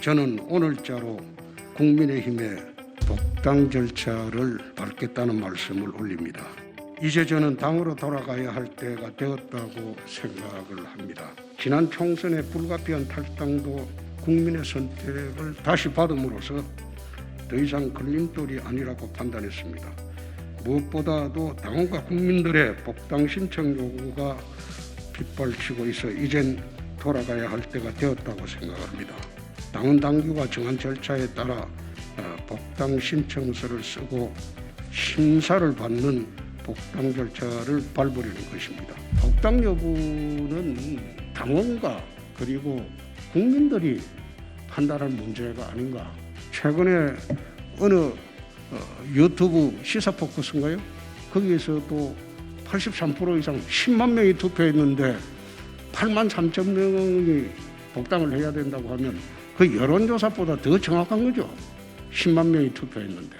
저는 오늘자로 국민의힘의 복당 절차를 밟겠다는 말씀을 올립니다. 이제 저는 당으로 돌아가야 할 때가 되었다고 생각을 합니다. 지난 총선의 불가피한 탈당도 국민의 선택을 다시 받음으로써 더 이상 걸림돌이 아니라고 판단했습니다. 무엇보다도 당원과 국민들의 복당 신청 요구가 빗발치고 있어 이젠 돌아가야 할 때가 되었다고 생각합니다. 당원 당규가 정한 절차에 따라 복당 신청서를 쓰고 심사를 받는 복당 절차를 밟으려는 것입니다. 복당 여부는 당원과 그리고 국민들이 판단할 문제가 아닌가. 최근에 어느 유튜브 시사 포커스인가요? 거기에서도 83% 이상 10만 명이 투표했는데 8만 3천 명이 복당을 해야 된다고 하면 그 여론조사보다 더 정확한 거죠. 10만 명이 투표했는데.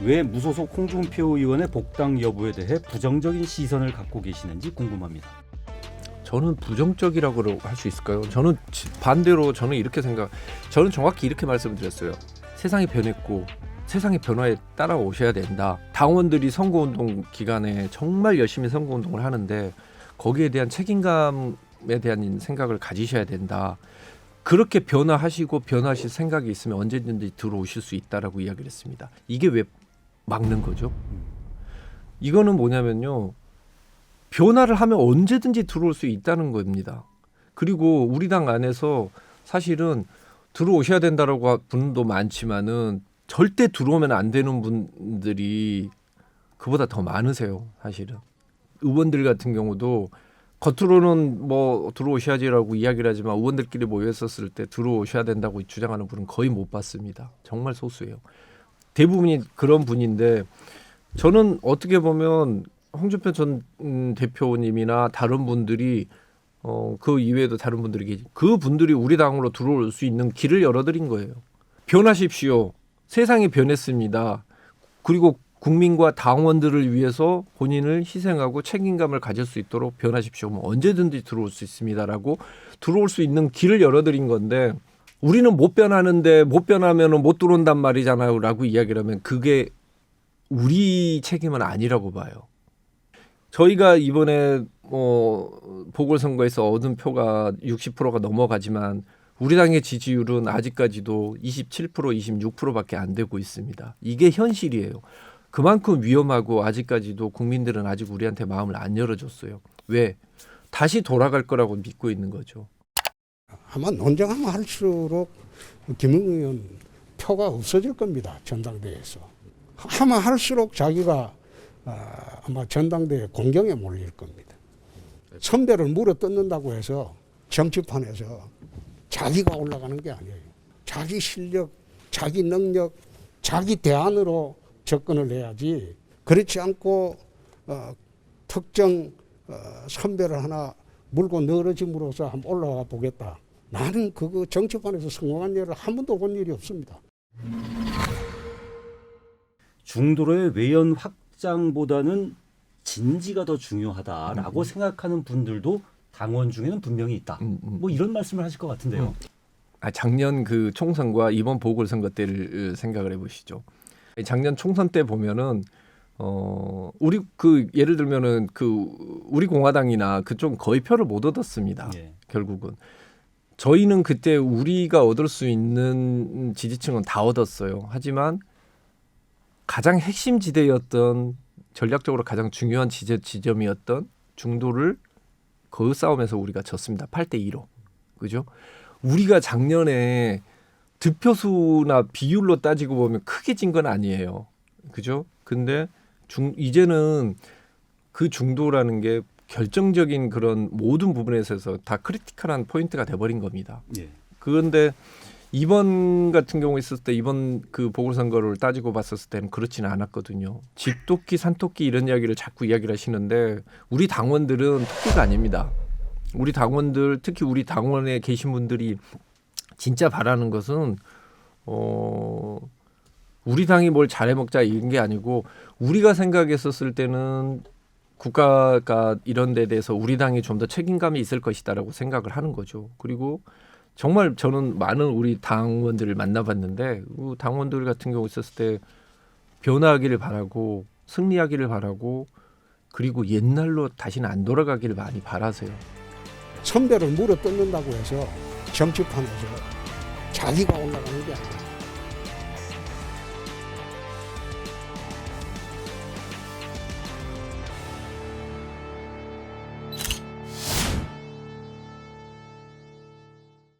왜 무소속 홍준표 의원의 복당 여부에 대해 부정적인 시선을 갖고 계시는지 궁금합니다. 저는 부정적이라고 할 수 있을까요? 저는 반대로 저는 정확히 이렇게 말씀드렸어요. 세상이 변했고 세상의 변화에 따라오셔야 된다. 당원들이 선거운동 기간에 정말 열심히 선거운동을 하는데 거기에 대한 책임감에 대한 생각을 가지셔야 된다. 그렇게 변화하시고 변화하실 생각이 있으면 언제든지 들어오실 수 있다라고 이야기를 했습니다. 이게 왜 막는 거죠? 이거는 뭐냐면요. 변화를 하면 언제든지 들어올 수 있다는 겁니다. 그리고 우리 당 안에서 사실은 들어오셔야 된다라고 분도 많지만은 절대 들어오면 안 되는 분들이 그보다 더 많으세요. 사실은. 의원들 같은 경우도 겉으로는 뭐 들어오셔야지라고 이야기를 하지만 의원들끼리 모였었을 때 들어오셔야 된다고 주장하는 분은 거의 못 봤습니다. 정말 소수예요. 대부분이 그런 분인데 저는 어떻게 보면 홍준표 전 대표님이나 다른 분들이 그 이외에도 다른 분들이 계시 그 분들이 우리 당으로 들어올 수 있는 길을 열어드린 거예요. 변하십시오. 세상이 변했습니다. 그리고 국민과 당원들을 위해서 본인을 희생하고 책임감을 가질 수 있도록 변하십시오. 뭐 언제든지 들어올 수 있습니다라고 들어올 수 있는 길을 열어드린 건데 우리는 못 변하는데 못 변하면 못 들어온단 말이잖아요 라고 이야기를 하면 그게 우리 책임은 아니라고 봐요. 저희가 이번에 보궐선거에서 얻은 표가 60%가 넘어가지만 우리 당의 지지율은 아직까지도 27%, 26%밖에 안 되고 있습니다. 이게 현실이에요. 그만큼 위험하고 아직까지도 국민들은 아직 우리한테 마음을 안 열어줬어요. 왜? 다시 돌아갈 거라고 믿고 있는 거죠. 아마 논쟁하면 할수록 김웅 의원 표가 없어질 겁니다. 전당대회에서. 하면 할수록 자기가 아마 전당대회 공경에 몰릴 겁니다. 선배를 물어 뜯는다고 해서 정치판에서 자기가 올라가는 게 아니에요. 자기 실력, 자기 능력, 자기 대안으로 접근을 해야지 그렇지 않고 특정 선배를 하나 물고 늘어짐으로써 한번 올라가 보겠다. 나는 그거 정치판에서 성공한 일을 한 번도 본 일이 없습니다. 중도로의 외연 확장보다는 진지가 더 중요하다라고 생각하는 분들도 당원 중에는 분명히 있다. 뭐 이런 말씀을 하실 것 같은데요. 작년 그 총선과 이번 보궐선거 때를 생각을 해보시죠. 작년 총선 때 보면은 우리 그 예를 들면은 그 우리 공화당이나 그쪽 거의 표를 못 얻었습니다. 예. 결국은 저희는 그때 우리가 얻을 수 있는 지지층은 다 얻었어요. 하지만 가장 핵심 지대였던 전략적으로 가장 중요한 지점이었던 중도를 그 싸움에서 우리가 졌습니다. 8대2로. 그죠? 우리가 작년에 득표수나 비율로 따지고 보면 크게 진 건 아니에요. 그죠? 근데 이제는 그 중도라는 게 결정적인 그런 모든 부분에 있어서 다 크리티컬한 포인트가 돼버린 겁니다. 예. 그런데 이번 같은 경우 있었을 때 이번 그 보궐선거를 따지고 봤었을 때는 그렇지는 않았거든요. 집토끼, 산토끼 이런 이야기를 자꾸 이야기를 하시는데 우리 당원들은 토끼가 아닙니다. 우리 당원들 특히 우리 당원에 계신 분들이 진짜 바라는 것은 우리 당이 뭘 잘해먹자 이런 게 아니고 우리가 생각했었을 때는 국가가 이런 데 대해서 우리 당이 좀 더 책임감이 있을 것이다라고 생각을 하는 거죠. 그리고 정말 저는 많은 우리 당원들을 만나봤는데 그 당원들 같은 경우 있었을 때 변화하기를 바라고 승리하기를 바라고 그리고 옛날로 다시는 안 돌아가기를 많이 바라세요. 선배를 물어 뜯는다고 해서 정치판에서 자기가 올라가는 게 아니야.